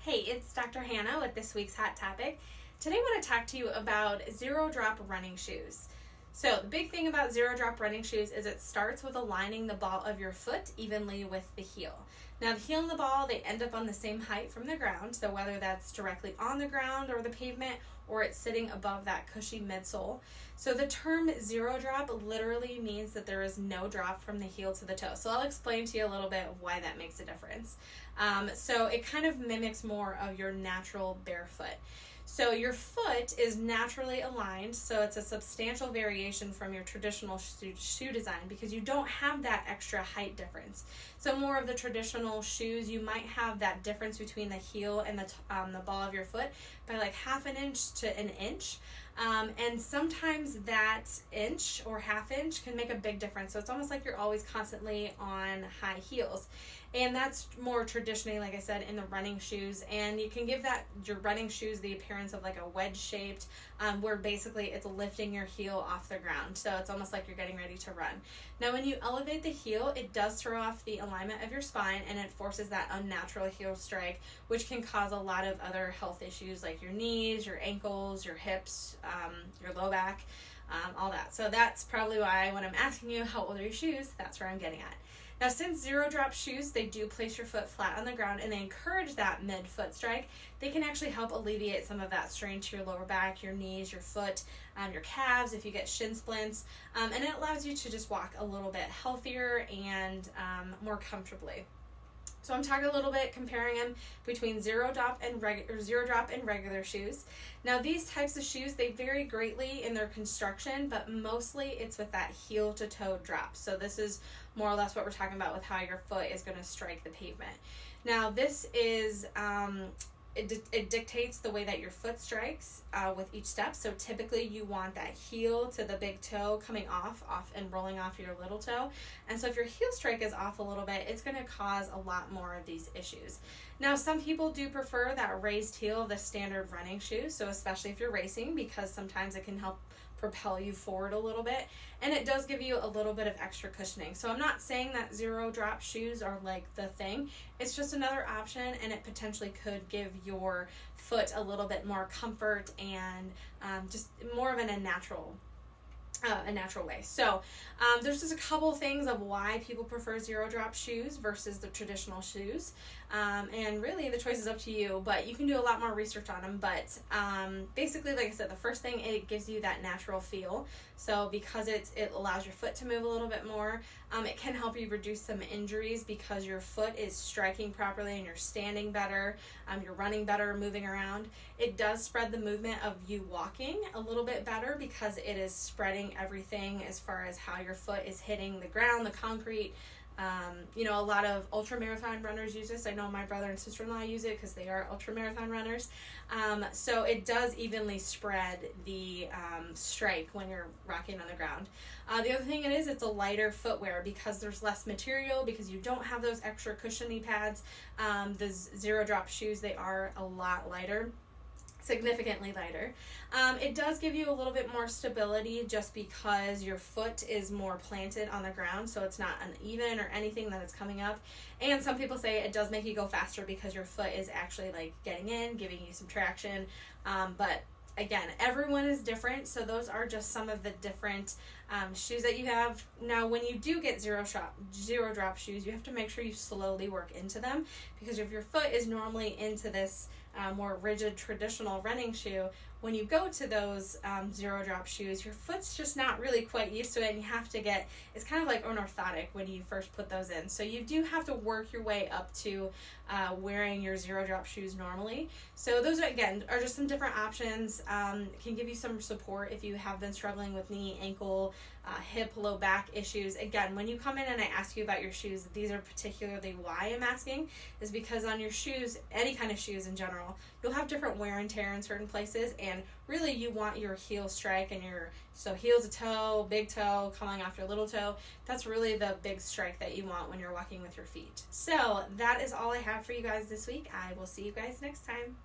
Hey, it's Dr. Hannah with this week's Hot Topic. Today I want to talk to you about zero-drop running shoes. So the big thing about zero-drop running shoes is it starts with aligning the ball of your foot evenly with the heel. Now the heel and the ball, they end up on the same height from the ground, so whether that's directly on the ground or the pavement or it's sitting above that cushy midsole. So the term zero drop literally means that there is no drop from the heel to the toe. So I'll explain to you a little bit of why that makes a difference. So it kind of mimics more of your natural barefoot. So your foot is naturally aligned, so it's a substantial variation from your traditional shoe design because you don't have that extra height difference. So more of the traditional shoes, you might have that difference between the heel and the ball of your foot by like half an inch to an inch. And sometimes that inch or half inch can make a big difference. So it's almost like you're always constantly on high heels. And that's more traditionally, like I said, in the running shoes. And you can give your running shoes the appearance of like a wedge shaped, where basically it's lifting your heel off the ground. So it's almost like you're getting ready to run. Now, when you elevate the heel, it does throw off the alignment of your spine and it forces that unnatural heel strike, which can cause a lot of other health issues like your knees, your ankles, your hips, your low back, all that. So that's probably why when I'm asking you how old are your shoes, that's where I'm getting at. Now, since zero drop shoes, they do place your foot flat on the ground and they encourage that mid-foot strike, they can actually help alleviate some of that strain to your lower back, your knees, your foot, your calves if you get shin splints, and it allows you to just walk a little bit healthier and more comfortably. So I'm talking a little bit comparing them between zero drop and regular shoes. Now these types of shoes, they vary greatly in their construction, but mostly it's with that heel to toe drop. So this is more or less what we're talking about with how your foot is going to strike the pavement. Now this is it dictates the way that your foot strikes with each step. So typically you want that heel to the big toe coming off and rolling off your little toe. And so if your heel strike is off a little bit, it's going to cause a lot more of these issues. Now, some people do prefer that raised heel of the standard running shoe. So especially if you're racing, because sometimes it can help propel you forward a little bit, and it does give you a little bit of extra cushioning. So I'm not saying that zero drop shoes are like the thing. It's just another option, and it potentially could give your foot a little bit more comfort and just more of a natural way. So there's just a couple things of why people prefer zero drop shoes versus the traditional shoes, and really the choice is up to you, but you can do a lot more research on them. But basically, like I said, the first thing, it gives you that natural feel. So because it allows your foot to move a little bit more, it can help you reduce some injuries because your foot is striking properly and you're standing better, you're running better, moving around. It does spread the movement of you walking a little bit better because it is spreading everything as far as how your foot is hitting the ground, the concrete. A lot of ultra marathon runners use this. I know my brother and sister-in-law use it because they are ultra marathon runners. So it does evenly spread the strike when you're rocking on the ground. The other thing it's a lighter footwear because there's less material, because you don't have those extra cushiony pads. The zero drop shoes, they are a lot lighter. Significantly lighter. It does give you a little bit more stability just because your foot is more planted on the ground, so it's not uneven or anything that is coming up. And some people say it does make you go faster because your foot is actually like getting in, giving you some traction. But again, everyone is different, so those are just some of the different shoes that you have. Now, when you do get zero drop shoes, you have to make sure you slowly work into them, because if your foot is normally into this more rigid traditional running shoe, when you go to those zero drop shoes, your foot's just not really quite used to it, and you have to it's kind of like unorthotic when you first put those in. So you do have to work your way up to wearing your zero drop shoes normally. So those are just some different options. It can give you some support if you have been struggling with knee, ankle, hip, low back issues. Again, when you come in and I ask you about your shoes, these are particularly why I'm asking, is because on your shoes, any kind of shoes in general, you'll have different wear and tear in certain places, and really you want your heel strike and so heel to toe, big toe, coming off your little toe. That's really the big strike that you want when you're walking with your feet. So that is all I have for you guys this week. I will see you guys next time.